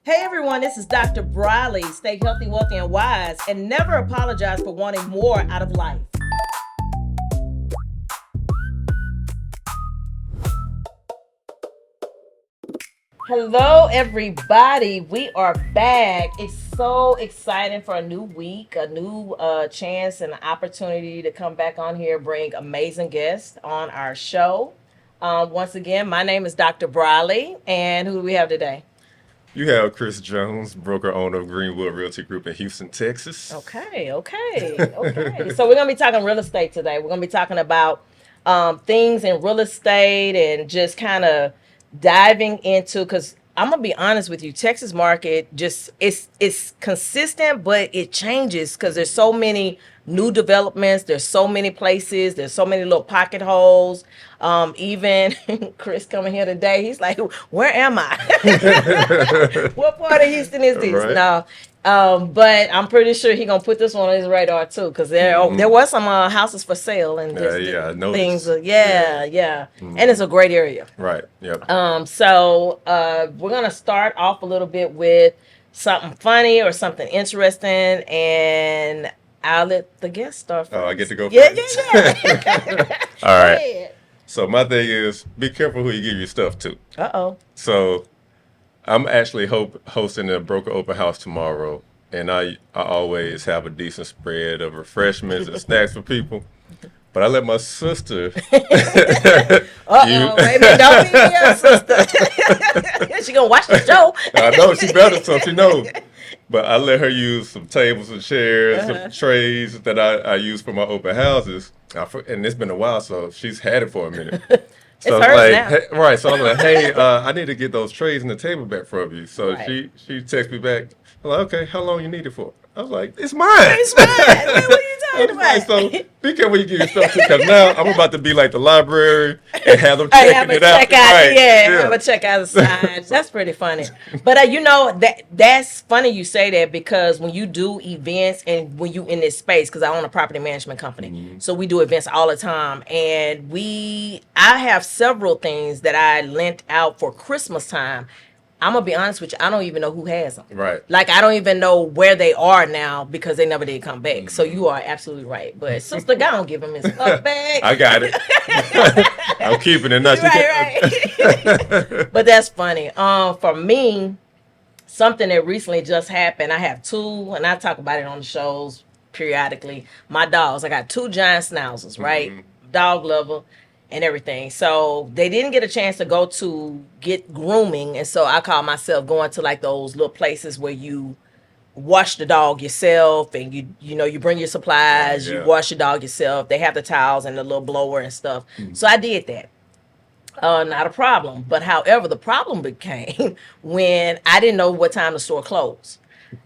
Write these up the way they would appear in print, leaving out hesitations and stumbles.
Hey everyone, this is Dr. Briley. Stay healthy, wealthy, and wise, and never apologize for wanting more out of life. Hello, everybody. We are back. It's so exciting for a new week, a new chance and opportunity to come back on here, bring amazing guests on our show. Once again, my name is Dr. Briley, and who do we have today? You have Chris Jones, broker owner of Greenwood Realty Group in Houston, Texas. Okay. So we're gonna be talking real estate today. We're gonna be talking about things in real estate and just kind of diving into, because I'm gonna be honest with you, Texas market just it's consistent, but it changes because there's so many new developments. There's so many places. There's so many little pocket holes. Even Chris coming here today, he's like, "Where am I? What part of Houston is this?" Right. No, but I'm pretty sure he gonna put this one on his radar too, because there was some houses for sale and just Yeah, I noticed. things. Yeah, and it's a great area. Right. Yep. So we're gonna start off a little bit with something funny or something interesting, and I'll let the guest start first. Oh, I get to go Yeah. All right. Yeah. So my thing is, be careful who you give your stuff to. Uh-oh. So I'm actually hosting a broker open house tomorrow, and I always have a decent spread of refreshments and snacks for people. But I let my sister. Uh-oh. Maybe don't be your sister. She gonna watch the show. I know she better, so she knows. But I let her use some tables and chairs, some trays that I use for my open houses. And it's been a while, so she's had it for a minute. So It's I'm hers like, now. hey, right. So I'm like, hey, I need to get those trays and the table back from you. So Right. she texts me back. I'm like, okay, how long you need it for? I was like, it's mine. It's fine. Man, what are you I talking was like, about? so be careful you give your stuff to, because now I'm about to be like the library and have them I checking have a it out. check out. Right. Yeah, have a check out the signs. That's pretty funny. But that's funny you say that, because when you do events and when you in this space, because I own a property management company, so we do events all the time, and I have several things that I lent out for Christmas time. I'm gonna be honest with you, I don't even know who has them. Right. Like, I don't even know where they are now because they never did come back. So you are absolutely right. But Sister, God don't give him his stuff back. I got it. I'm keeping it. Not Right. But that's funny. For me, something that recently just happened. I have two, and I talk about it on the shows periodically. My dogs. I got two giant schnauzers, right? Dog lover and everything. So they didn't get a chance to go to get grooming, and so I call myself going to like those little places where you wash the dog yourself, and you bring your supplies, you Yeah. wash your dog yourself. They have the towels and the little blower and stuff. So I did that. Not a problem. But however, the problem became when I didn't know what time the store closed.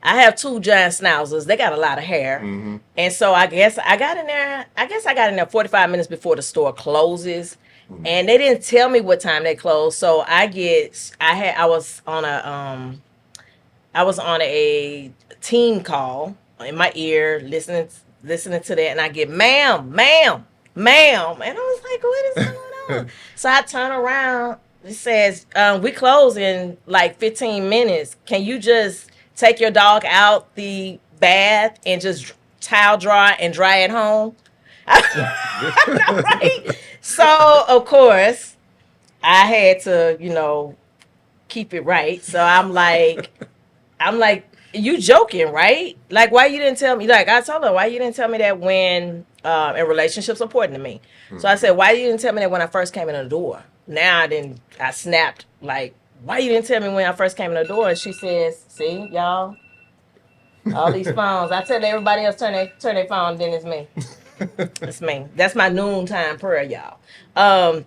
I have two giant schnauzers. They got a lot of hair. And so I guess I got in there 45 minutes before the store closes. And they didn't tell me what time they closed. So I was on a team call in my ear, listening to that, and I get, ma'am, and I was like, what is going on? So I turn around. It says, we close in like 15 minutes. Can you just take your dog out the bath and just towel dry and dry at home? Right? So of course I had to, keep it right. So I'm like, you joking, right? Like, why you didn't tell me? Like, I told her, why you didn't tell me that when, and relationships important to me. So I said, why you didn't tell me that when I first came in the door? Now I snapped, like, why you didn't tell me when I first came in the door? And she says, see, y'all, all these phones. I tell everybody else turn their phone, then it's me. It's me. That's my noontime prayer, y'all.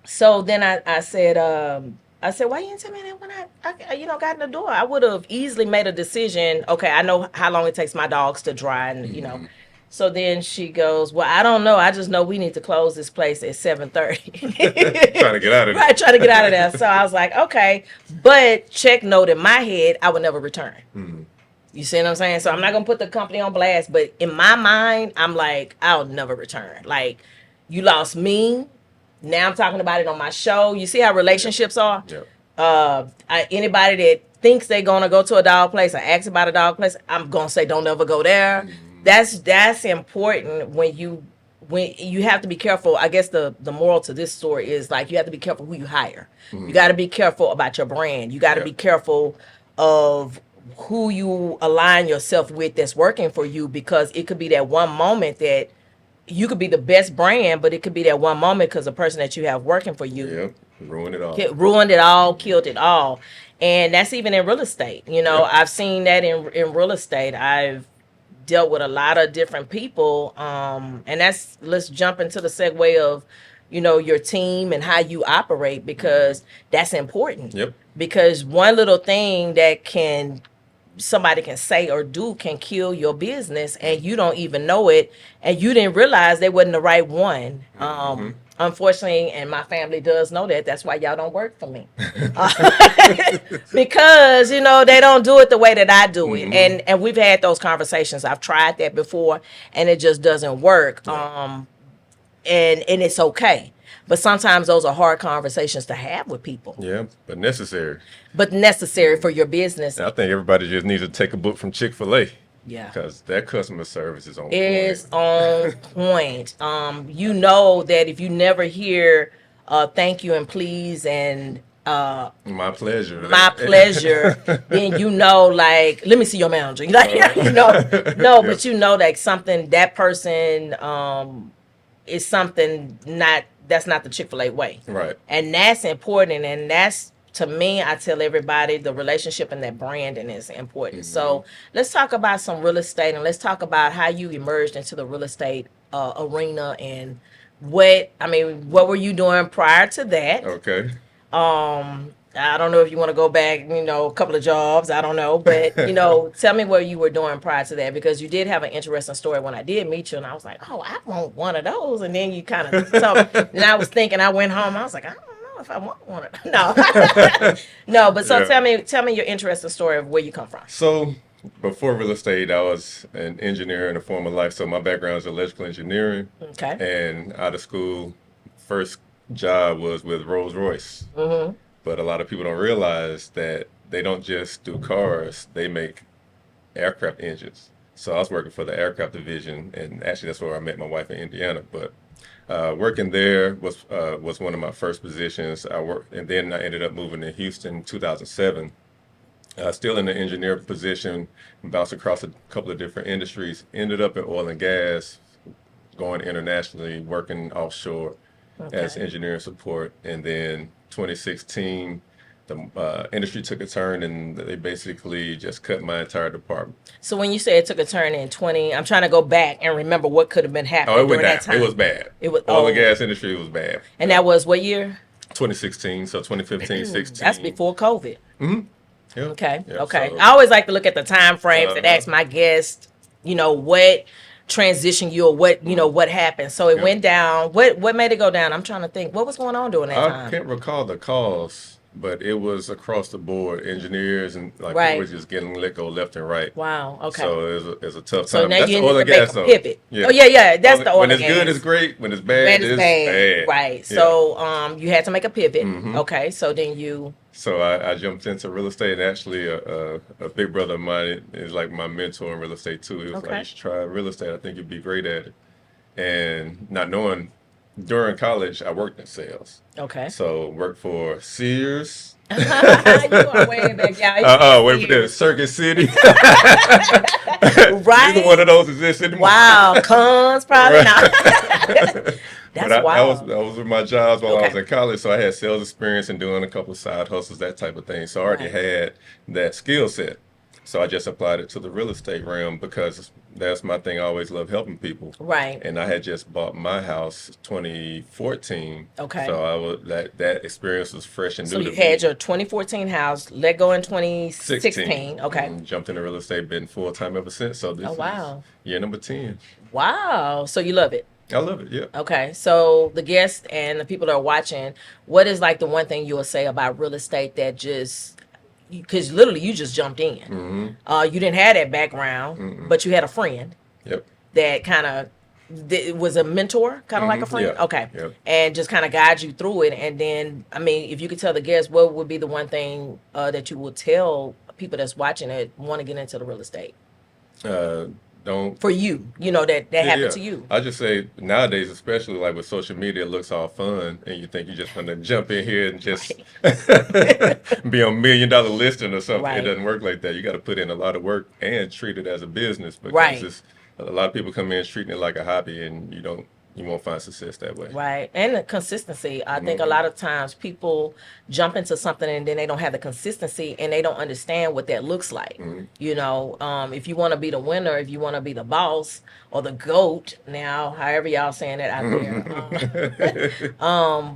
So then I said, why you didn't tell me that when I got in the door? I would have easily made a decision. Okay, I know how long it takes my dogs to dry, and. So then she goes, well, I don't know. I just know we need to close this place at 7:30. Trying to get out of there. Right, trying to get out of there. So I was like, okay. But check note in my head, I would never return. You see what I'm saying? So I'm not going to put the company on blast. But in my mind, I'm like, I'll never return. Like, you lost me. Now I'm talking about it on my show. You see how relationships are? Yep. Anybody that thinks they're gonna go to a dog place or ask about a dog place, I'm gonna say don't ever go there. That's important when you have to be careful. I guess the moral to this story is like you have to be careful who you hire. You got to be careful about your brand. You got to be careful of who you align yourself with that's working for you, because it could be that one moment that you could be the best brand, but it could be that one moment because the person that you have working for you ruined it all. Ruined it all, killed it all. And that's even in real estate. You know, I've seen that in real estate. I've dealt with a lot of different people. And let's jump into the segue of, you know, your team and how you operate, because that's important. Because one little thing that somebody can say or do can kill your business, and you don't even know it, and you didn't realize they wasn't the right one. Unfortunately, and my family does know that. That's why y'all don't work for me. Because, you know, they don't do it the way that I do it. And we've had those conversations. I've tried that before, and it just doesn't work. And it's okay. But sometimes those are hard conversations to have with people. Yeah, but necessary. But necessary for your business. And I think everybody just needs to take a book from Chick-fil-A. Yeah. Because their customer service is on point. It's on point. You know that if you never hear thank you and please and my pleasure. Then you know, like, let me see your manager. Like, you know, but you know, like something that person is something that's not the Chick-fil-A way. Right. And that's important, and that's, to me, I tell everybody, the relationship and that branding is important. So let's talk about some real estate, and let's talk about how you emerged into the real estate arena, and what were you doing prior to that? Okay. I don't know if you want to go back, you know, a couple of jobs. I don't know. But, you know, tell me what you were doing prior to that, because you did have an interesting story when I did meet you. And I was like, oh, I want one of those. And then you kind of told me. And I was thinking, I went home. I was like, I don't know if I want one of those. No. No, but so tell me your interesting story of where you come from. So before real estate, I was an engineer in a former life. So my background is electrical engineering. Okay. And out of school, first job was with Rolls-Royce. But a lot of people don't realize that they don't just do cars, they make aircraft engines. So I was working for the aircraft division, and actually that's where I met my wife in Indiana. But working there was one of my first positions. And then I ended up moving to Houston in 2007. Still in the engineer position, bounced across a couple of different industries, ended up in oil and gas, going internationally, working offshore as engineering support. And then 2016, the industry took a turn, and they basically just cut my entire department. So when you say it took a turn in 20, I'm trying to go back and remember what could have been happening during that time. It was bad. Oil and gas industry was bad. And that was what year? 2016, so 2015, 16. That's before COVID. Yeah. Okay. Yeah, Okay. so, I always like to look at the time frames and ask my guests, you know, what transition you, or what, you know, what happened. So it went down. What made it go down? I'm trying to think. What was going on during that time? I can't recall the cause, but it was across the board. Engineers and people were just getting let go left and right. Wow. Okay. So it was a tough time. So now that's you oil need and to make gas, a pivot. Yeah. Oh yeah. That's the oil when and gas. When it's good, it's great. When it's bad, it's bad. Right. Yeah. So you had to make a pivot. Okay. So then you. So I jumped into real estate, and actually a big brother of mine is like my mentor in real estate too. He was like, you should try real estate. I think you'd be great at it. And not knowing, during college, I worked in sales. Okay. So worked for Sears. You are way back, y'all. Wait for this. Circuit City. Right. Neither one of those exists anymore. Wow. Cons probably not. That's wild. Those were my jobs while I was in college, so I had sales experience and doing a couple of side hustles, that type of thing. So I already had that skill set. So I just applied it to the real estate realm because that's my thing. I always love helping people. Right. And I had just bought my house 2014. Okay. So that experience was fresh and new. So you had your 2014 house, let go in 2016. 16. Okay. And jumped into real estate, been full time ever since. So this is year number 10. Wow. So you love it. I love it, yeah. Okay, so the guests and the people that are watching, what is like the one thing you will say about real estate that just, because literally you just jumped in. You didn't have that background, but you had a friend that kind of was a mentor, kind of like a friend? Yeah. Okay. Yep. And just kind of guide you through it. And then, I mean, if you could tell the guests, what would be the one thing that you would tell people that's watching that want to get into the real estate? Don't. For you, that happened to you. I just say nowadays, especially like with social media, it looks all fun, and you think you're just gonna jump in here and just be on $1 million listing or something. Right. It doesn't work like that. You got to put in a lot of work and treat it as a business, because Right. it's, a lot of people come in treating it like a hobby, and you won't find success that way. Right. And the consistency. I think a lot of times people jump into something and then they don't have the consistency and they don't understand what that looks like. If you want to be the winner, if you want to be the boss or the GOAT, now, however y'all saying that out there,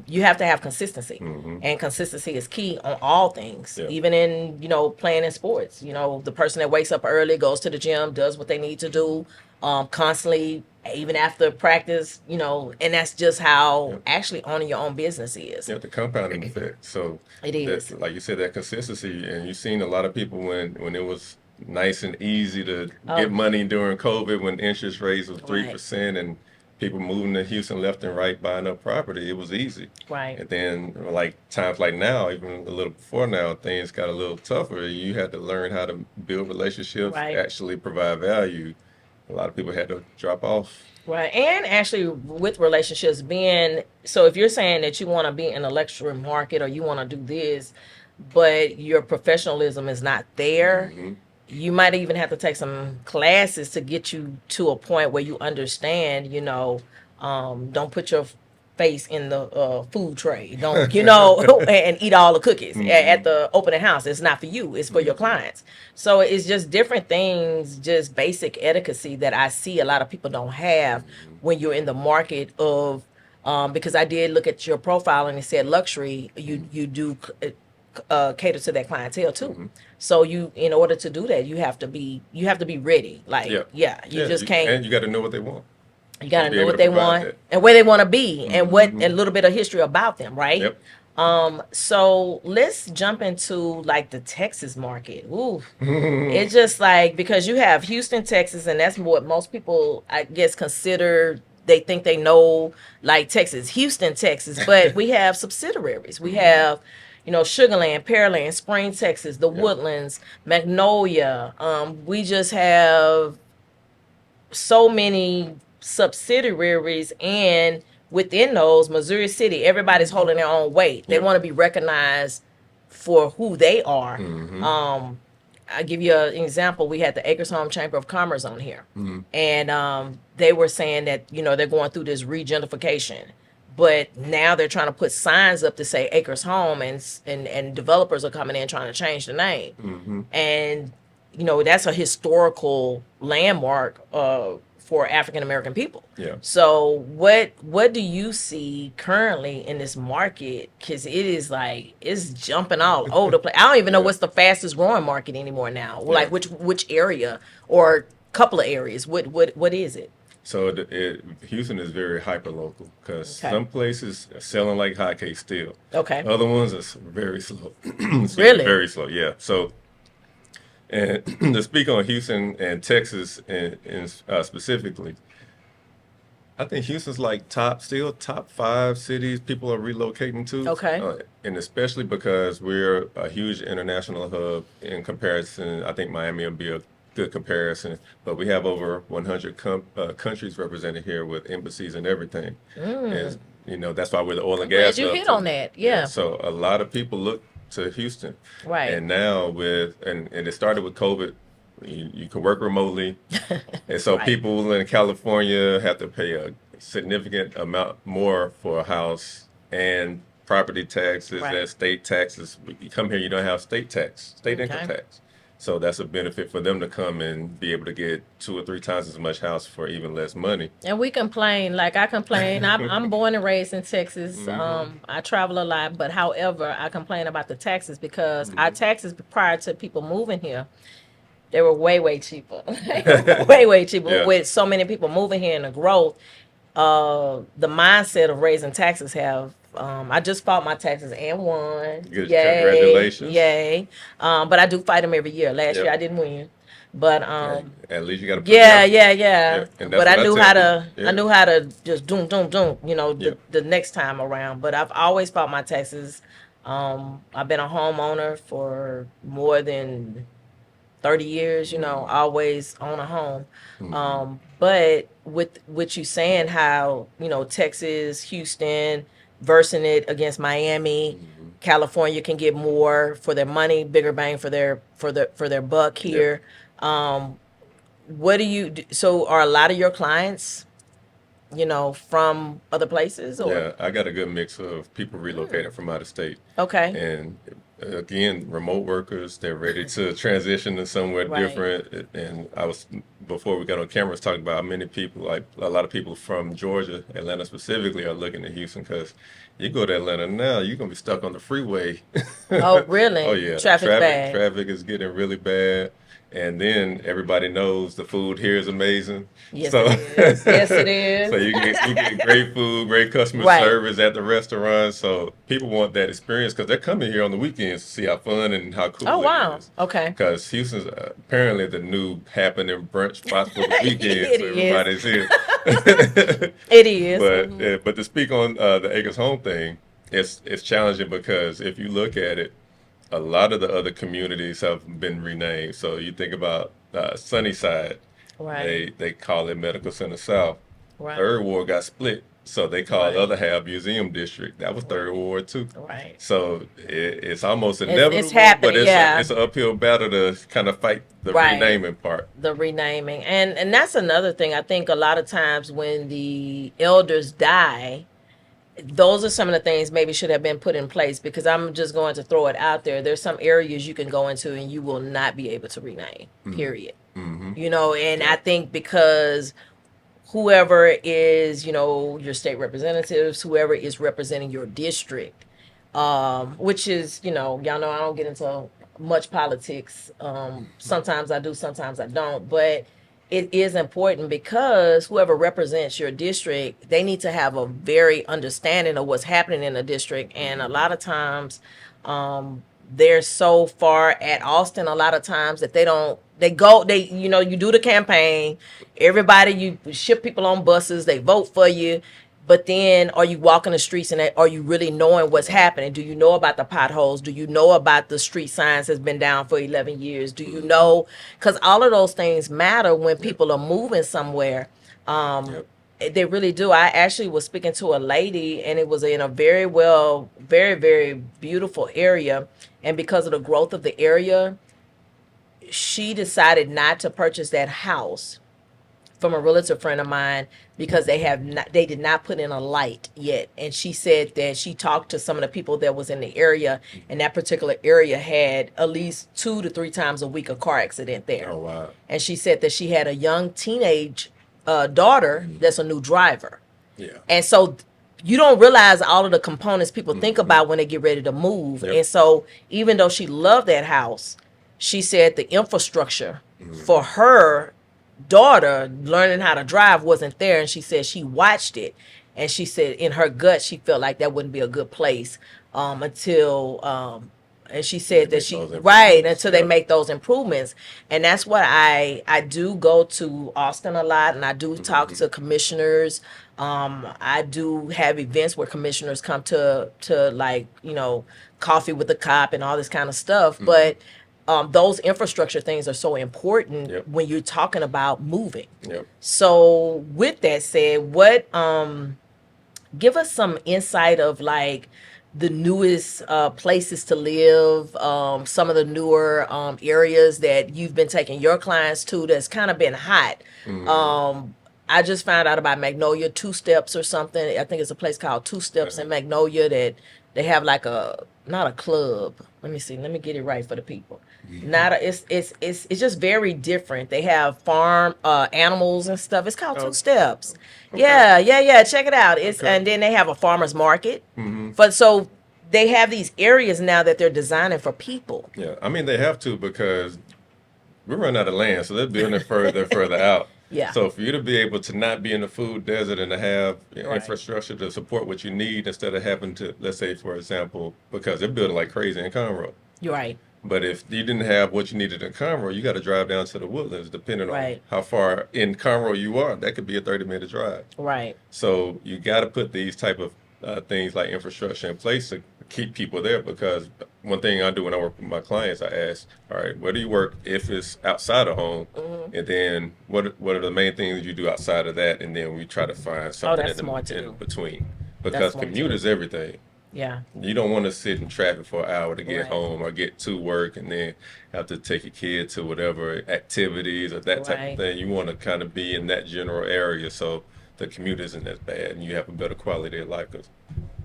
you have to have consistency. And consistency is key on all things, Yeah. even in, playing in sports. The person that wakes up early, goes to the gym, does what they need to do, constantly, even after practice, and that's just how actually owning your own business is. Yeah, the compounding effect. So It is. like you said, that consistency, and you've seen a lot of people when it was nice and easy to get money during COVID, when interest rates was 3% and people moving to Houston left and right buying up property, it was easy. Right. And then like times like now, even a little before now, things got a little tougher. You had to learn how to build relationships, Right. actually provide value. A lot of people had to drop off. Right. And actually with relationships so if you're saying that you want to be in the luxury market or you want to do this, but your professionalism is not there, you might even have to take some classes to get you to a point where you understand, don't put your face in the food tray. Don't, and eat all the cookies at the opening house. It's not for you. It's for your clients. So it's just different things, just basic etiquette that I see a lot of people don't have when you're in the market of, because I did look at your profile and it said luxury, you do cater to that clientele too. So in order to do that, you have to be ready. Like, you just can't. And you got to know what they want. You got to be know able what to they provide want that. and where they want to be and and a little bit of history about them, right? Yep. So let's jump into like the Texas market. Ooh, it's just like, because you have Houston, Texas, and that's what most people, I guess, consider. They think they know like Texas, Houston, Texas, but we have subsidiaries. We have, Sugarland, Pearland, Spring, Texas, the Woodlands, Magnolia. We just have so many subsidiaries, and within those, Missouri City, everybody's holding their own weight. They want to be recognized for who they are. I'll give you an example. We had the Acres Home Chamber of Commerce on here, and they were saying that they're going through this regentrification, but now they're trying to put signs up to say Acres Home, and developers are coming in trying to change the name, and that's a historical landmark for African American people. Yeah. So what do you see currently in this market? Because it is like, it's jumping all over the place. I don't even know what's the fastest growing market anymore now. Like which area or couple of areas? What is it? So Houston is very hyper local, because some places are selling like hotcakes still. Okay. Other ones are very slow. Really? Very slow. Yeah. So. And to speak on Houston and Texas and specifically, I think Houston's like top 5 cities people are relocating to. Okay. And especially because we're a huge international hub in comparison. I think Miami will be a good comparison, but we have over 100 countries represented here with embassies and everything. And that's why we're the oil and gas. Glad you hit on that. Yeah. So a lot of people look to Houston. Right. And now and it started with COVID. You can work remotely. And so people in California have to pay a significant amount more for a house and property taxes and state taxes. You come here, you don't have state income tax. So that's a benefit for them to come and be able to get 2 or 3 times as much house for even less money. And we complain, like I complain. I'm born and raised in Texas. I travel a lot, but however, I complain about the taxes because our taxes prior to people moving here, they were way cheaper. way cheaper. Yeah. With so many people moving here and the growth, the mindset of raising taxes have I just filed my taxes and won. Good. Yay, Congratulations. yay. But I do fight them every year. Last year Yep. I didn't win, but At least you got to put yeah, the effort. yeah. And that's But I what I knew tell how people. to. I Yeah. knew how to just doom, Yep. the next time around. But I've always filed my taxes. I've been a homeowner for more than 30 years, always own a home. But with what you saying, how, Texas, Houston, versing it against Miami, California can get more for their money, bigger bang for their buck here. What do you do? So are a lot of your clients, from other places or? Yeah, I got a good mix of people relocating from out of state. Okay. And again, remote workers, they're ready to transition to somewhere Right. different. And I was, before we got on camera, I was talking about how many people, like a lot of people from Georgia, Atlanta specifically, are looking at Houston because you go to Atlanta now, you're going to be stuck on the freeway. Oh, really? Oh, yeah. Traffic's bad. Traffic is getting really bad. And then everybody knows the food here is amazing. Yes, So, it is. Yes, it is. So you get great food, great customer Right. service at the restaurant. So people want that experience because they're coming here on the weekends to see how fun and how cool Oh, it wow. is. Okay. Because Houston's apparently the new happening brunch spot for the weekend. It So is. everybody's here. It is. But to speak on the Acres Home thing, it's challenging because if you look at it, a lot of the other communities have been renamed. So you think about Sunnyside, Right. they call it Medical Center South. Right. Third Ward got split, so they call the Right. other half Museum District. That was Third Ward too. Right. So it's almost inevitable, happening, but yeah. it's an uphill battle to kind of fight the Right. renaming part. The renaming. And that's another thing. I think a lot of times when the elders die, those are some of the things maybe should have been put in place, because I'm just going to throw it out there. There's some areas you can go into and you will not be able to rename, period. And I think because whoever is, your state representatives, whoever is representing your district, which is, y'all know I don't get into much politics. Sometimes I do, sometimes I don't, but it is important because whoever represents your district, they need to have a very understanding of what's happening in the district. And a lot of times, they're so far at Austin a lot of times that you do the campaign, everybody, you ship people on buses, they vote for you, but then are you walking the streets and are you really knowing what's happening? Do you know about the potholes? Do you know about the street signs that's been down for 11 years? Do you know? Because all of those things matter when people are moving somewhere. They really do. I actually was speaking to a lady, and it was in a very, very beautiful area. And because of the growth of the area, she decided not to purchase that house from a realtor friend of mine because they did not put in a light yet. And she said that she talked to some of the people that was in the area, and that particular area had at least 2 to 3 times a week a car accident there. Oh, wow. And she said that she had a young teenage daughter that's a new driver. Yeah. And so you don't realize all of the components people think about when they get ready to move. Yep. And so even though she loved that house, she said the infrastructure for her daughter learning how to drive wasn't there. And she said she watched it, and she said in her gut she felt like that wouldn't be a good place until and she said that until they make those improvements. And that's what I do go to Austin a lot, and I do talk to commissioners. I do have events where commissioners come to like, coffee with the cop and all this kind of stuff. But those infrastructure things are so important when you're talking about moving. Yep. So with that said, what give us some insight of like the newest places to live, some of the newer areas that you've been taking your clients to that's kind of been hot. I just found out about Magnolia Two Steps or something. I think it's a place called Two Steps in Magnolia that they have like not a club. Let me see. Let me get it right for the people. It's just very different. They have farm animals and stuff. It's called Two Steps. Okay. Yeah. Check it out. And then they have a farmer's market. But so they have these areas now that they're designing for people. Yeah, I mean they have to because we run out of land, so they're building it further out. Yeah. So for you to be able to not be in the food desert and to have Right. infrastructure to support what you need instead of having to, let's say, for example, because they're building like crazy in Conroe. You're right. But if you didn't have what you needed in Conroe, you got to drive down to the Woodlands, depending on Right. how far in Conroe you are. That could be a 30-minute drive. Right. So you got to put these type of things like infrastructure in place to keep people there. Because one thing I do when I work with my clients, I ask, all right, where do you work if it's outside of home? And then what are the main things you do outside of that? And then we try to find something that's smart to in do. between. Because smart to commute do. is everything. Yeah. You don't want to sit in traffic for an hour to get Right. home or get to work and then have to take your kid to whatever activities or that type Right. of thing. You want to kind of be in that general area so the commute isn't as bad and you have a better quality of life, because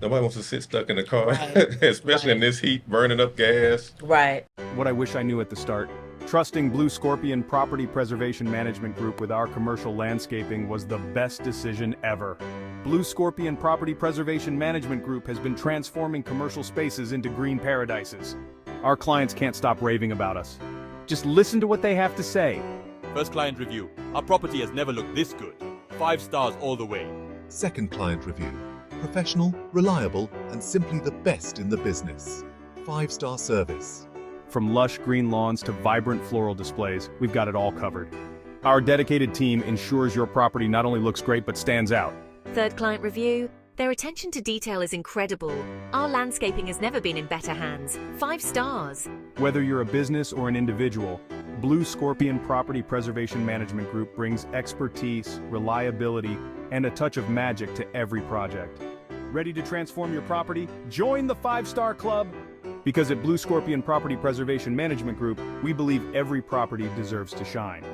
nobody wants to sit stuck in the car, Right. especially in Right. this heat, burning up gas. Right. What I wish I knew at the start. Trusting BlueScorpion Property Preservation Management Group with our commercial landscaping was the best decision ever. BlueScorpion Property Preservation Management Group has been transforming commercial spaces into green paradises. Our clients can't stop raving about us. Just listen to what they have to say. First client review. Our property has never looked this good. 5 stars all the way. Second client review. Professional, reliable, and simply the best in the business. 5-star service. From lush green lawns to vibrant floral displays, we've got it all covered. Our dedicated team ensures your property not only looks great but stands out. Third client review. Their attention to detail is incredible. Our landscaping has never been in better hands. 5 stars. Whether you're a business or an individual, BlueScorpion Property Preservation Management Group brings expertise, reliability, and a touch of magic to every project. Ready to transform your property? Join the 5-Star Club! Because at BlueScorpion Property Preservation Management Group, we believe every property deserves to shine.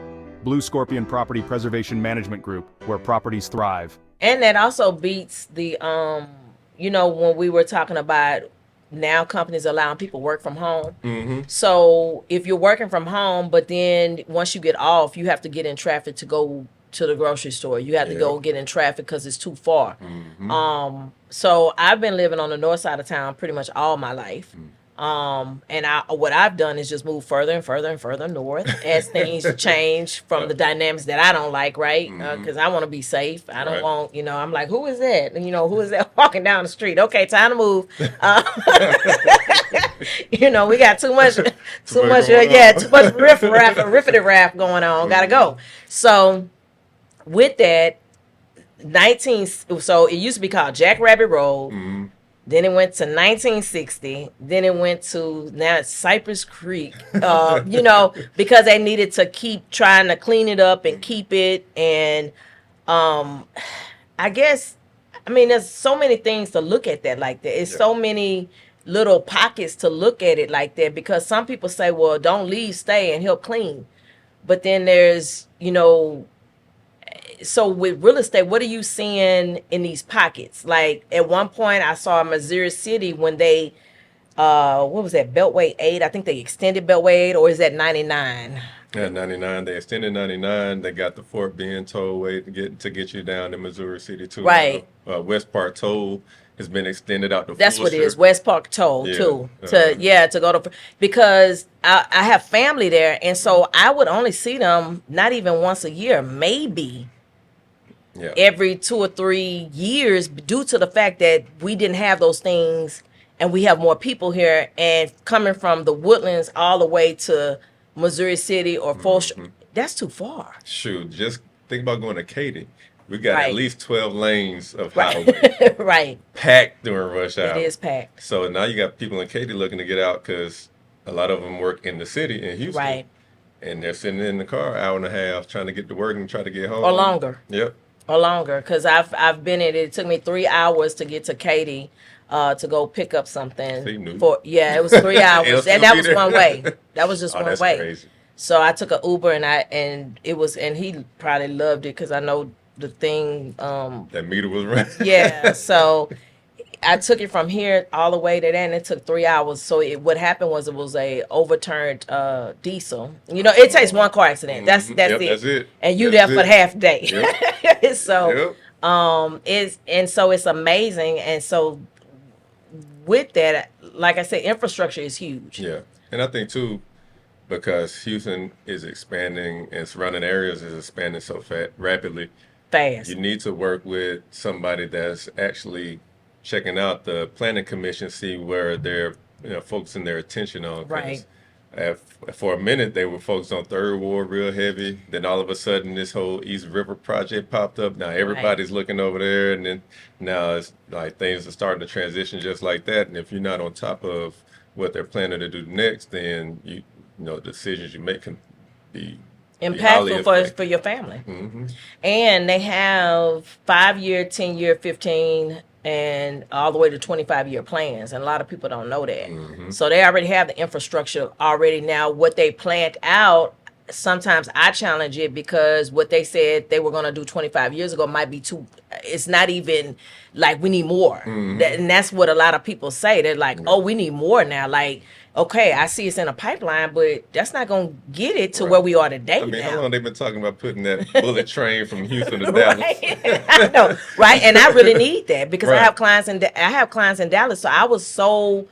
BlueScorpion Property Preservation Management Group, where properties thrive. And that also beats the when we were talking about now companies allowing people work from home. So if you're working from home, but then once you get off, you have to get in traffic to go to the grocery store. You have to go get in traffic because it's too far. So I've been living on the north side of town pretty much all my life. And what I've done is just move further and further and further north as things change from the dynamics that I don't like, right? Because I want to be safe. I don't want, I'm like, who is that? And, who is that walking down the street? Okay, time to move. We got too much riffity raff going on. Gotta go. So with that, so it used to be called Jackrabbit Road. Then it went to 1960. Then it went to now it's Cypress Creek. Because they needed to keep trying to clean it up and keep it. And I guess, there's so many things to look at that like that. It's so many little pockets to look at it like that, because some people say, well, don't leave, stay and help clean. But then there's, so with real estate, what are you seeing in these pockets? Like at one point I saw Missouri City when they, what was that, Beltway 8? I think they extended Beltway 8, or is that 99? Yeah, 99. They extended 99. They got the Fort Bend tollway to get you down to Missouri City too. Right. West Park Toll has been extended out to That's what it Fulshire. is, West Park Toll too. To go to, because I have family there, and so I would only see them not even once a year, maybe. Every 2 or 3 years, due to the fact that we didn't have those things and we have more people here, and coming from the Woodlands all the way to Missouri City or Fulshire, that's too far. Shoot, just think about going to Katy. We got at least 12 lanes of highway. Packed during rush hour. It is packed. So now you got people in Katy looking to get out because a lot of them work in the city in Houston. Right. And they're sitting in the car an hour and a half trying to get to work and try to get home. Or longer. Yep. Or longer, because I've been in it. It took me 3 hours to get to Katy to go pick up something. So you knew. It was 3 hours, and that was one way. That was just one that's way. Crazy. So I took an Uber, and he probably loved it because I know the thing. That meter was running. Yeah. So I took it from here all the way to there, and it took 3 hours. So what happened was it was a overturned diesel. It takes one car accident. That's it. That's it. And you there for half day. Yep. So so it's amazing. And so with that, like I said, infrastructure is huge. Yeah. And I think too, because Houston is expanding and surrounding areas is expanding so rapidly. Fast. You need to work with somebody that's actually checking out the planning commission, see where they're focusing their attention on. 'Cause Right. for a minute, they were focused on Third Ward real heavy. Then all of a sudden, this whole East River project popped up. Now everybody's looking over there, and then now it's like things are starting to transition just like that. And if you're not on top of what they're planning to do next, then decisions you make can be highly Impactful affected. for your family. Hmm. And they have 5-year, 10-year, 15, and all the way to 25-year plans. And a lot of people don't know that. So they already have the infrastructure already. Now, what they planned out, sometimes I challenge it because what they said they were going to do 25 years ago might be too, it's not even like we need more. And that's what a lot of people say. They're like, oh, we need more now. Like, okay, I see it's in a pipeline, but that's not going to get it to where we are today. I mean, now. how long they been talking about putting that bullet train from Houston to Dallas? Right. I know, right? And I really need that because I Right. have clients in Dallas. So I was so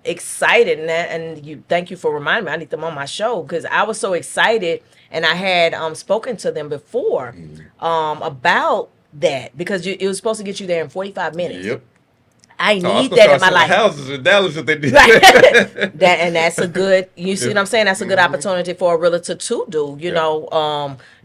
excited, and thank you for reminding me. I need them on my show because I was so excited, and I had spoken to them before about that because it was supposed to get you there in 45 minutes. Yep. I So I was need gonna that in start my selling life. houses in Dallas if they did Right. That's a good, you see Yeah. what I'm saying? That's a good opportunity for a realtor to do,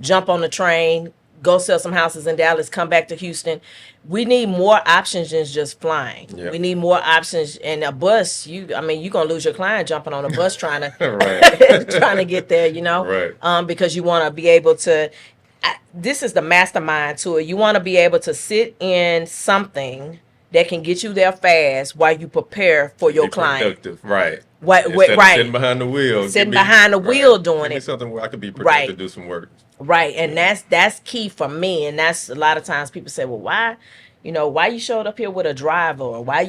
jump on the train, go sell some houses in Dallas, come back to Houston. We need more options than just flying. Yeah. We need more options. And a bus, you're going to lose your client jumping on a bus trying to, Right. trying to get there, Right. because you want to be able to, this is the mastermind to it. You want to be able to sit in something that can get you there fast while you prepare for your Be client. productive. Right. What, Instead of right. sitting behind the wheel. Sitting Give me- behind the wheel right. doing Give me it. something where I could be productive, Right. do some work. Right, and that's key for me, and that's a lot of times people say, well, why you showed up here with a driver, or why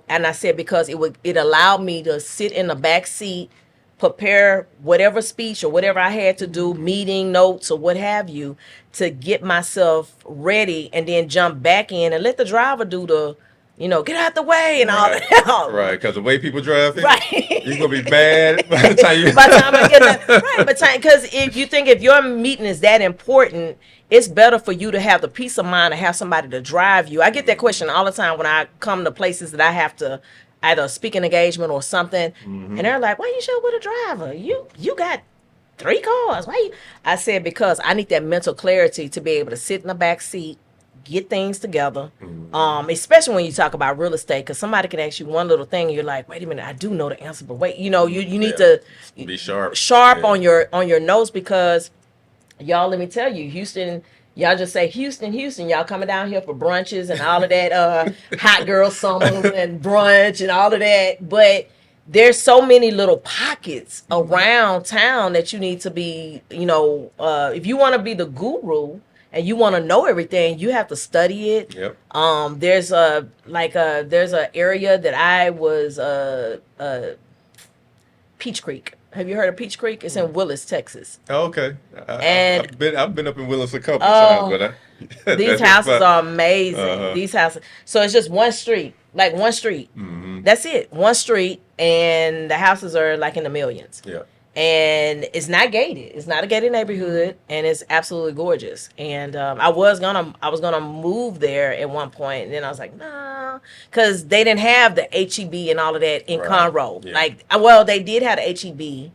and I said because it allowed me to sit in the back seat, prepare whatever speech or whatever I had to do, meeting notes or what have you, to get myself ready, and then jump back in and let the driver do the get out the way and all that. Right, because the way people drive here, Right. you're going to be bad by the time you... By the time I get there, right? Because if your meeting is that important, it's better for you to have the peace of mind to have somebody to drive you. I get that question all the time when I come to places that I have to either speak an engagement or something, and they're like, "Why you show up with a driver? You got 3 cars. Why you?" I said because I need that mental clarity to be able to sit in the back seat, get things together, especially when you talk about real estate, because somebody can ask you one little thing and you're like, wait a minute, I do know the answer, but wait, you need to Be sharp. Yeah. on your notes, because y'all, let me tell you, Houston, y'all just say Houston, y'all coming down here for brunches and all of that hot girl summers and brunch and all of that, but there's so many little pockets around town that you need to be, if you want to be the guru and you want to know everything, you have to study it. Yep. There's a area that I was Peach Creek. Have you heard of Peach Creek? It's in Willis, Texas. Oh, okay. And- I've been up in Willis a couple Oh, times, but These that's houses fun. are amazing. Uh-huh. These houses. So it's just one street, like one street. That's it, one street, and the houses are like in the millions. Yeah. And it's not gated. It's not a gated neighborhood, and it's absolutely gorgeous. And I was gonna move there at one point, and then I was like, nah, because they didn't have the HEB and all of that in Right. Conroe. Yeah. Like, well, they did have the HEB,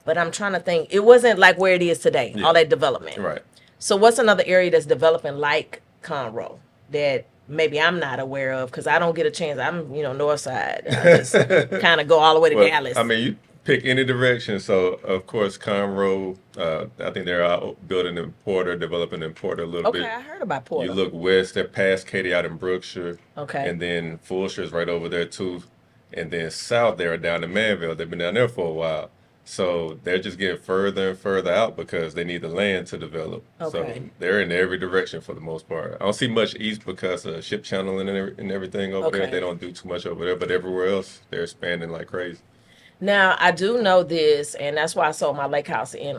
but I'm trying to think. It wasn't like where it is today. Yeah. All that development. Right. So what's another area that's developing like Conroe that maybe I'm not aware of, because I don't get a chance. I'm north side. I just kind of go all the way to Well, Dallas. I mean, you pick any direction. So, of course, Conroe, I think they're out building in Porter, developing in Porter a little okay, bit. I heard about Porter. You look west, they're past Katy out in Brookshire. Okay. And then Fulshire's right over there, too. And then south, they're down in Manville. They've been down there for a while. So they're just getting further and further out because they need the land to develop. Okay. So they're in every direction for the most part. I don't see much east because of ship channeling and everything over there. Okay. They don't do too much over there. But everywhere else, they're expanding like crazy. Now, I do know this, and that's why I sold my lake house in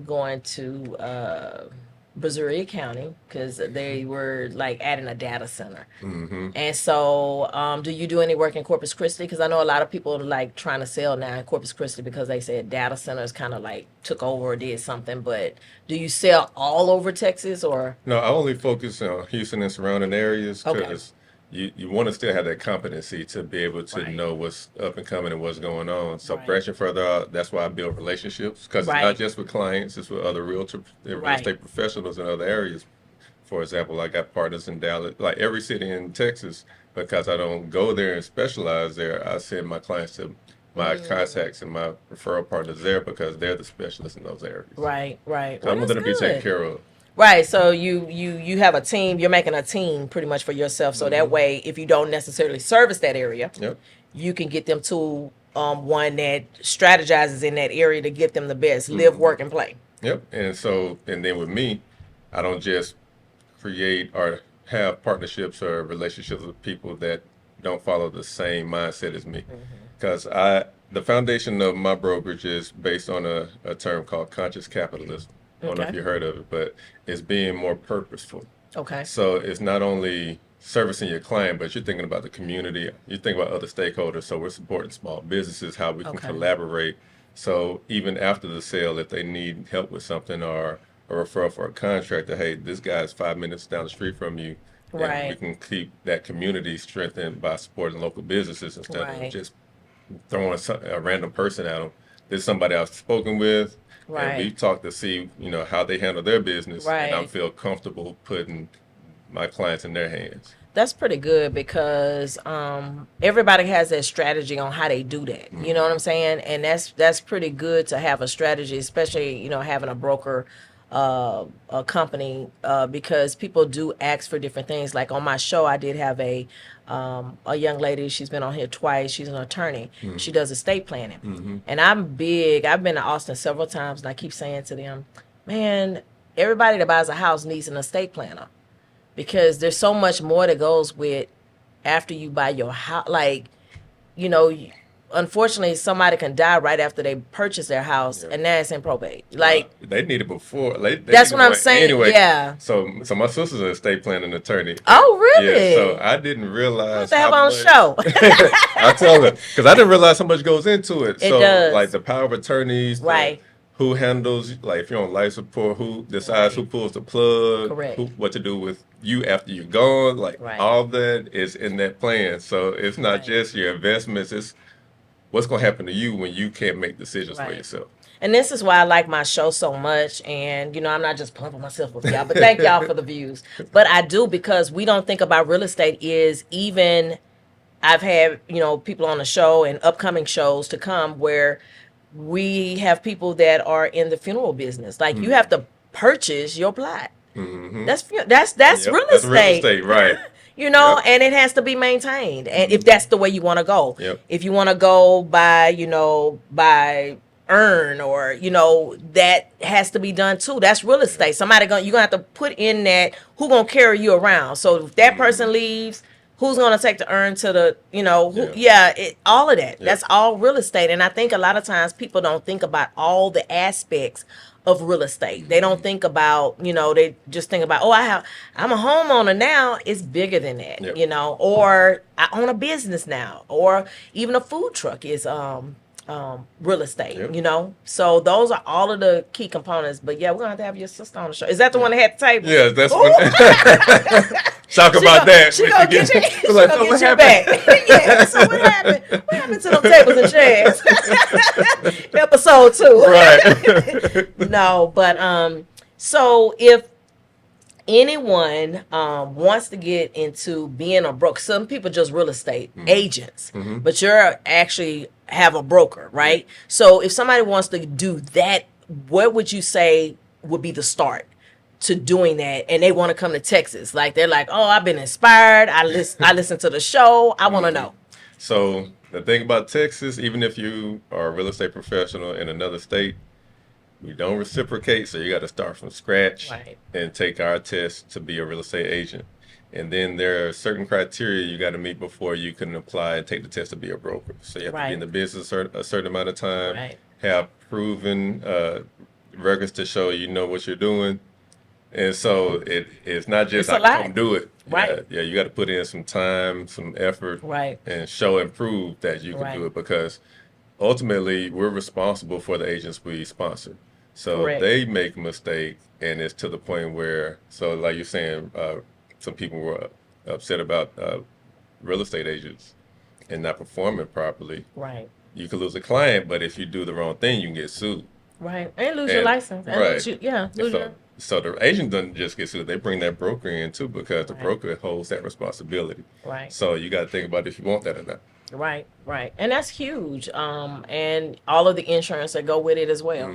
going to Brazoria County because they were like adding a data center. Mm-hmm. And so, do you do any work in Corpus Christi? Because I know a lot of people are like trying to sell now in Corpus Christi because they said data centers kind of like took over or did something. But do you sell all over Texas or? No, I only focus on Houston and surrounding areas Okay. because you want to still have that competency to be able to Right. know what's up and coming and what's going on. So Right. branching further out, that's why I build relationships because Right. it's not just with clients, it's with other real Right. estate professionals in other areas. For example, I got partners in Dallas, like every city in Texas, because I don't go there and specialize there. I send my clients to my contacts and my referral partners there because they're the specialists in those areas. Right, right. So I want them to be taken care of. Right, so you have a team. You're making a team pretty much for yourself. So that way, if you don't necessarily service that area, Yep. you can get them to one that strategizes in that area to get them the best live, work, and play. Yep. And then with me, I don't just create or have partnerships or relationships with people that don't follow the same mindset as me. Because the foundation of my brokerage is based on a term called conscious capitalism. I don't know if Okay. you heard of it, but it's being more purposeful. Okay. So it's not only servicing your client, but you're thinking about the community. You think about other stakeholders. So we're supporting small businesses, how we can Okay. collaborate. So even after the sale, if they need help with something or a referral for a contractor, hey, this guy's 5 minutes down the street from you. And Right. we can keep that community strengthened by supporting local businesses instead Right. of just throwing a random person at them. There's somebody I've spoken with, Right. and we've talked to see, how they handle their business, and I Right. feel comfortable putting my clients in their hands. That's pretty good because everybody has that strategy on how they do that. You know what I'm saying? And that's pretty good to have a strategy, especially having a broker, a company, because people do ask for different things. Like on my show, I did have a young lady. She's been on here twice. She's an attorney. She does estate planning, and I'm big. I've been to Austin several times, and I keep saying to them, man, everybody that buys a house needs an estate planner. Because there's so much more that goes with after you buy your house. Like, unfortunately, somebody can die right after they purchase their house, and now it's in probate. Like, They need it before. They that's need what I'm it saying. Anyway, Yeah. So my sister's an estate planning attorney. Oh, really? Yeah. So I didn't realize. To have how on much- show. I tell her because I didn't realize how much goes into it. It So does. like the power of attorneys, Right. who handles, like if you're on life support, who decides who pulls the plug, Correct. what to do with you after you're gone, like Right. all that is in that plan. So it's not Right. just your investments, it's what's going to happen to you when you can't make decisions for Right. yourself. And this is why I like my show so much. And, I'm not just pumping myself up, y'all, but thank y'all for the views. But I do, because we don't think about real estate is even, I've had, people on the show and upcoming shows to come where we have people that are in the funeral business. Like you have to purchase your plot. Mm-hmm. That's Yep, real estate. That's real estate, right? Yep. And it has to be maintained. And if that's the way you want to go, Yep. if you want to go by, by earn or, that has to be done too. That's real estate. You're gonna have to put in that who gonna carry you around. So if that person leaves, who's gonna take the earn to the, all of that. Yeah. That's all real estate. And I think a lot of times people don't think about all the aspects of real estate. They don't think about, they just think about, I'm a homeowner now. It's bigger than that, Yep. or I own a business now, or even a food truck is real estate, Yep. So those are all of the key components. But yeah, we're gonna have to have your sister on the show. Is that the one that had the table? Yeah, that's Ooh. what. Talk about that. She gonna get you, she Like, gonna what get you happened? back. Yeah, so what happened? What happened to them tables and chairs? Episode 2. Right. No, but so if anyone wants to get into being a broker, some people just real estate agents, but you're actually have a broker, right? So if somebody wants to do that, what would you say would be the start to doing that? And they want to come to Texas, like they're like, oh, I've been inspired. I listen to the show. I want to know. So the thing about Texas, even if you are a real estate professional in another state, we don't reciprocate, so you got to start from scratch Right. and take our test to be a real estate agent. And then there are certain criteria you got to meet before you can apply and take the test to be a broker. So you have to be in the business a certain amount of time, Right. have proven records to show you know what you're doing, And so it's not just It's a I lot. come do it. Right. Yeah, you got to put in some time, some effort, Right. and show and prove that you can Right. do it, because ultimately we're responsible for the agents we sponsor. So Correct. they make a mistake, and it's to the point where, so like you're saying, some people were upset about real estate agents and not performing properly. Right. You could lose a client, but if you do the wrong thing, you can get sued. Right. And lose your And- license. And right. lose lose your So the agent doesn't just get sued; they bring that broker in too, because the Right. broker holds that responsibility. right. So you got to think about if you want that or not. Right, right, and that's huge. And all of the insurance that go with it as well.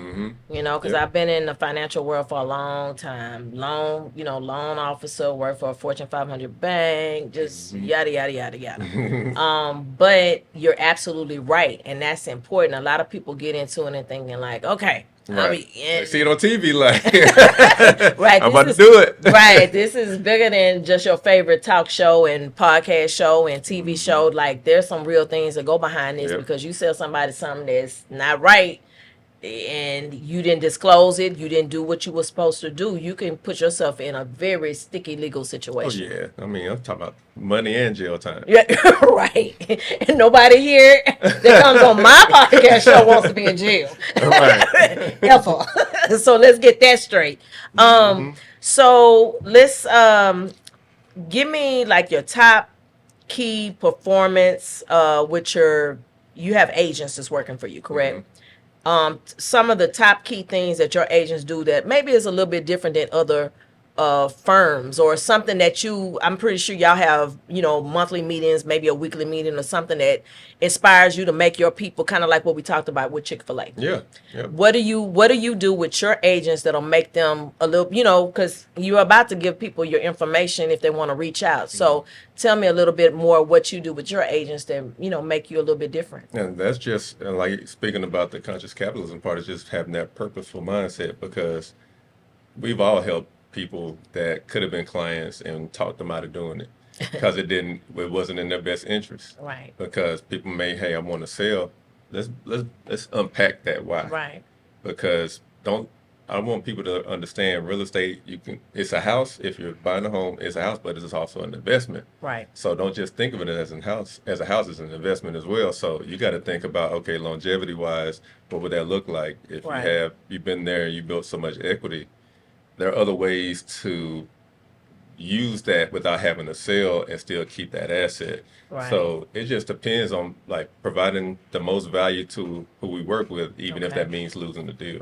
You know, because Yep. I've been in the financial world for a long time. Loan officer, worked for a Fortune 500 bank, just yada yada yada yada. But you're absolutely right, and that's important. A lot of people get into it and thinking like, okay, Right. yeah, I see it on TV, like, right. I'm this about is- to do it. Right. This is bigger than just your favorite talk show and podcast show and TV show. Like, there's some real things that go behind this Yep. because you sell somebody something that's not right and you didn't disclose it, you didn't do what you were supposed to do. You can put yourself in a very sticky legal Oh situation. yeah, I mean, I'm talking about money and jail time. Yeah, right. And nobody here that comes on my podcast show wants to be in jail. Right. Ever. So let's get that straight. So let's give me like your top key performance with you have agents that's working for you, correct? Some of the top key things that your agents do that maybe is a little bit different than other firms, or something that I'm pretty sure y'all have, monthly meetings, maybe a weekly meeting or something that inspires you to make your people kind of like what we talked about with Chick-fil-A. Yeah. Yep. What do you do with your agents that'll make them a little, because you're about to give people your information if they want to reach out. So tell me a little bit more what you do with your agents that, make you a little bit different. And that's just like speaking about the conscious capitalism part, is just having that purposeful mindset, because we've all helped people that could have been clients and talked them out of doing it because it wasn't in their best interest. Right. Because people may, hey, I want to sell. Let's unpack that why. Right. Because I want people to understand real estate. It's a house. If you're buying a home, it's a house, but it's also an investment. Right. So don't just think of it as a house. As a house is an investment as well. So you got to think about, okay, longevity wise, what would that look like if Right. you've been there and you built so much equity. There are other ways to use that without having to sell and still keep that asset. Right. So it just depends on like providing the most value to who we work with, even if Okay. that means losing the deal.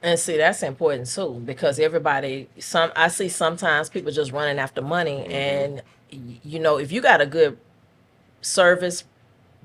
And see, that's important too, because I see sometimes people just running after money, and if you got a good service,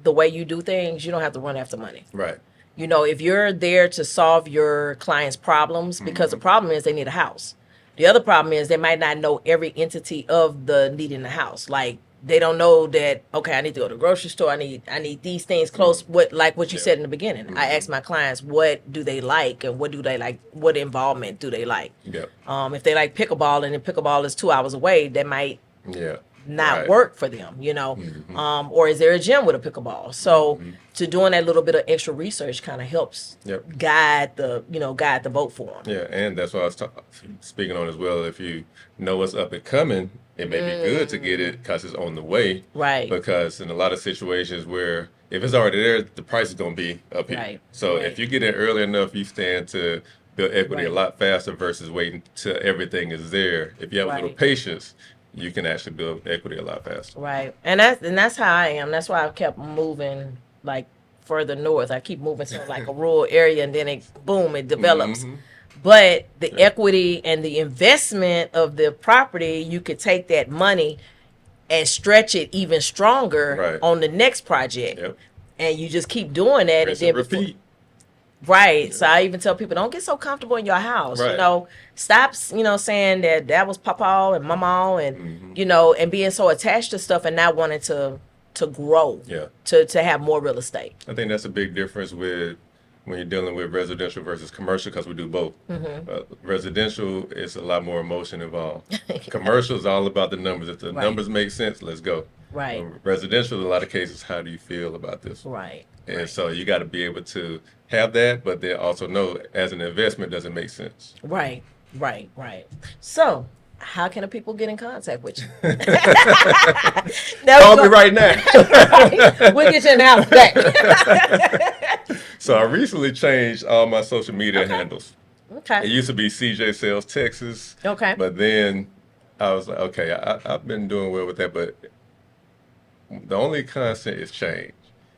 the way you do things, you don't have to run after money. Right. If you're there to solve your client's problems, because the problem is they need a house. The other problem is they might not know every entity of the needing a house. Like, they don't know that, okay, I need to go to the grocery store. I need these things close. What you said in the beginning. I ask my clients, what do they like and what do they like? What involvement do they like? Yep. If they like pickleball and then pickleball is 2 hours away, that might Yeah. not Right. work for them, or is there a gym with a pickleball? So to doing that little bit of extra research kind of helps Yep. guide the vote for them. Yeah, and that's what I was speaking on as well. If you know what's up and coming, it may be good to get it because it's on the way. Right. Because in a lot of situations where if it's already there, the price is going to be up here. Right, So right. if you get in early enough, you stand to build equity a Right. lot faster versus waiting till everything is there. If you have a little Right. patience, you can actually build equity a lot faster. Right. And that's how I am. That's why I kept moving like further north. I keep moving to like a rural area, and then it develops. But the equity and the investment of the property, you could take that money and stretch it even stronger Right. on the next project. Yep. And you just keep doing that. Rinse and and then before- repeat. Right. So I even tell people, don't get so comfortable in your house. Right. Stop, saying that was papa and mama and, and being so attached to stuff and not wanting to grow, Yeah. to have more real estate. I think that's a big difference with when you're dealing with residential versus commercial, because we do both. Residential is a lot more emotion involved. Commercial is all about the numbers. If the Right. numbers make sense, let's go. Right. Residential, in a lot of cases, how do you feel about this? Right. And so you got to be able to have that, but then also know as an investment, does it make sense? Right. Right, right. So, how can the people get in contact with you? Call me right now. Right. We'll get you in the house back. So I recently changed all my social media handles. It Okay. used to be CJ Sales Texas. Okay. But then I was like, okay, I've been doing well with that, but the only constant is change.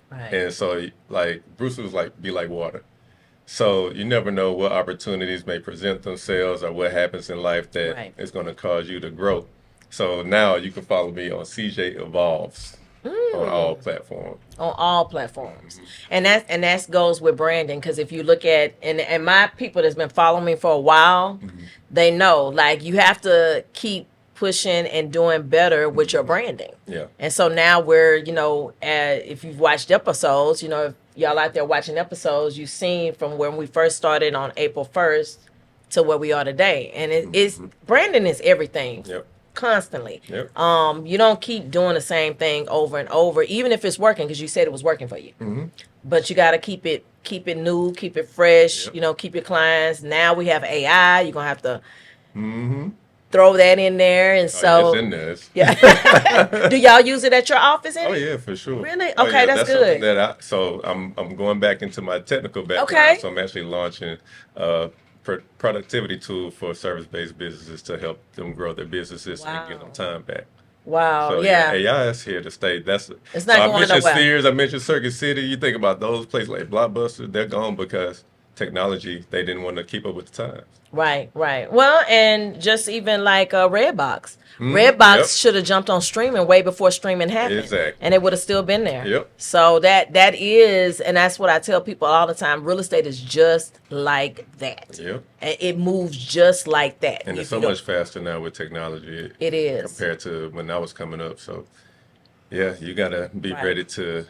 Right. And so, like, Bruce was like, be like water. So you never know what opportunities may present themselves or what happens in life that Right. is going to cause you to grow. So now you can follow me on CJ Evolves on all platforms. On all platforms, and that goes with branding, because if you look at and my people that's been following me for a while, they know, like, you have to keep pushing and doing better with your branding. Yeah. And so now we're, if you've watched episodes, if y'all out there watching episodes, you've seen from when we first started on April 1st to where we are today, and it's branding is everything. Yep. Constantly. Yep. You don't keep doing the same thing over and over, even if it's working, because you said it was working for you. But you got to keep it new, keep it fresh. Yep. Keep your clients. Now we have AI. You're gonna have to throw that in there, and so it's in there. yeah. Do y'all use it at your office? Oh yeah, for sure. Really? Oh, Okay, yeah, that's something good. that so I'm going back into my technical background. Okay. So I'm actually launching a productivity tool for service-based businesses to help them grow their businesses and give them time back. Wow. So yeah. AI is here to stay. It's not I going mentioned nowhere. Sears, I mentioned Circuit City. You think about those places like Blockbuster, they're gone because technology, they didn't want to keep up with the times. Right, right. Well, and just even like Redbox. Redbox Yep. should have jumped on streaming way before streaming happened. Exactly. And it would have still been there. Yep. So that is, and that's what I tell people all the time, real estate is just like that. Yep. And it moves just like that. And If it's you so don't- much faster now with technology. It is. Compared to when I was coming up. So, yeah, you got to be Right. ready to.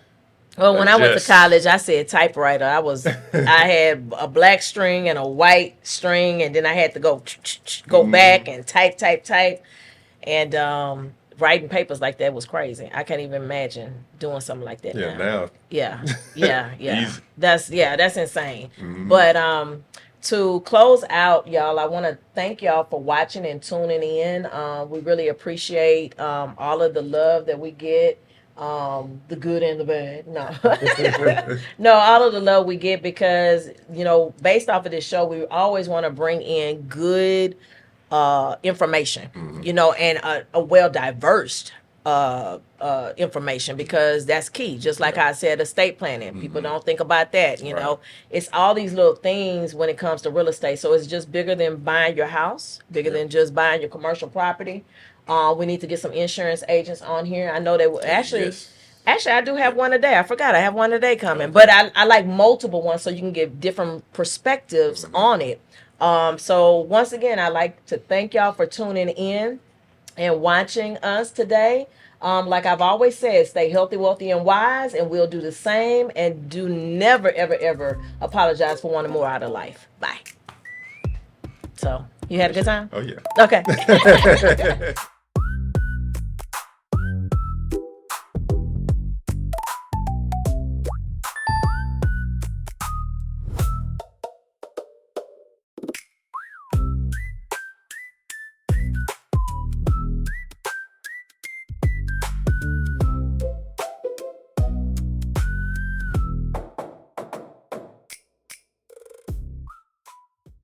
Well, when I went to adjust. college, I said typewriter. I had a black string and a white string, and then I had to go back and type. And writing papers like that was crazy. I can't even imagine doing something like that Yeah, now. now. Yeah. Easy. That's insane. But to close out, y'all, I want to thank y'all for watching and tuning in. We really appreciate all of the love that we get. The good and the bad. No. No, all of the love we get, because, based off of this show, we always want to bring in good information, and a well-diversed information, because that's key. Just like I said, estate planning. People don't think about that, Right. It's all these little things when it comes to real estate. So it's just bigger than buying your house, bigger than just buying your commercial property. We need to get some insurance agents on here. I know that actually, Yes. I do have one today. I forgot I have one today coming, but I like multiple ones so you can get different perspectives on it. So once again, I'd like to thank y'all for tuning in and watching us today. Like I've always said, stay healthy, wealthy, and wise, and we'll do the same. And do never, ever, ever apologize for wanting more out of life. Bye. So, you had a good time? Oh, yeah. Okay.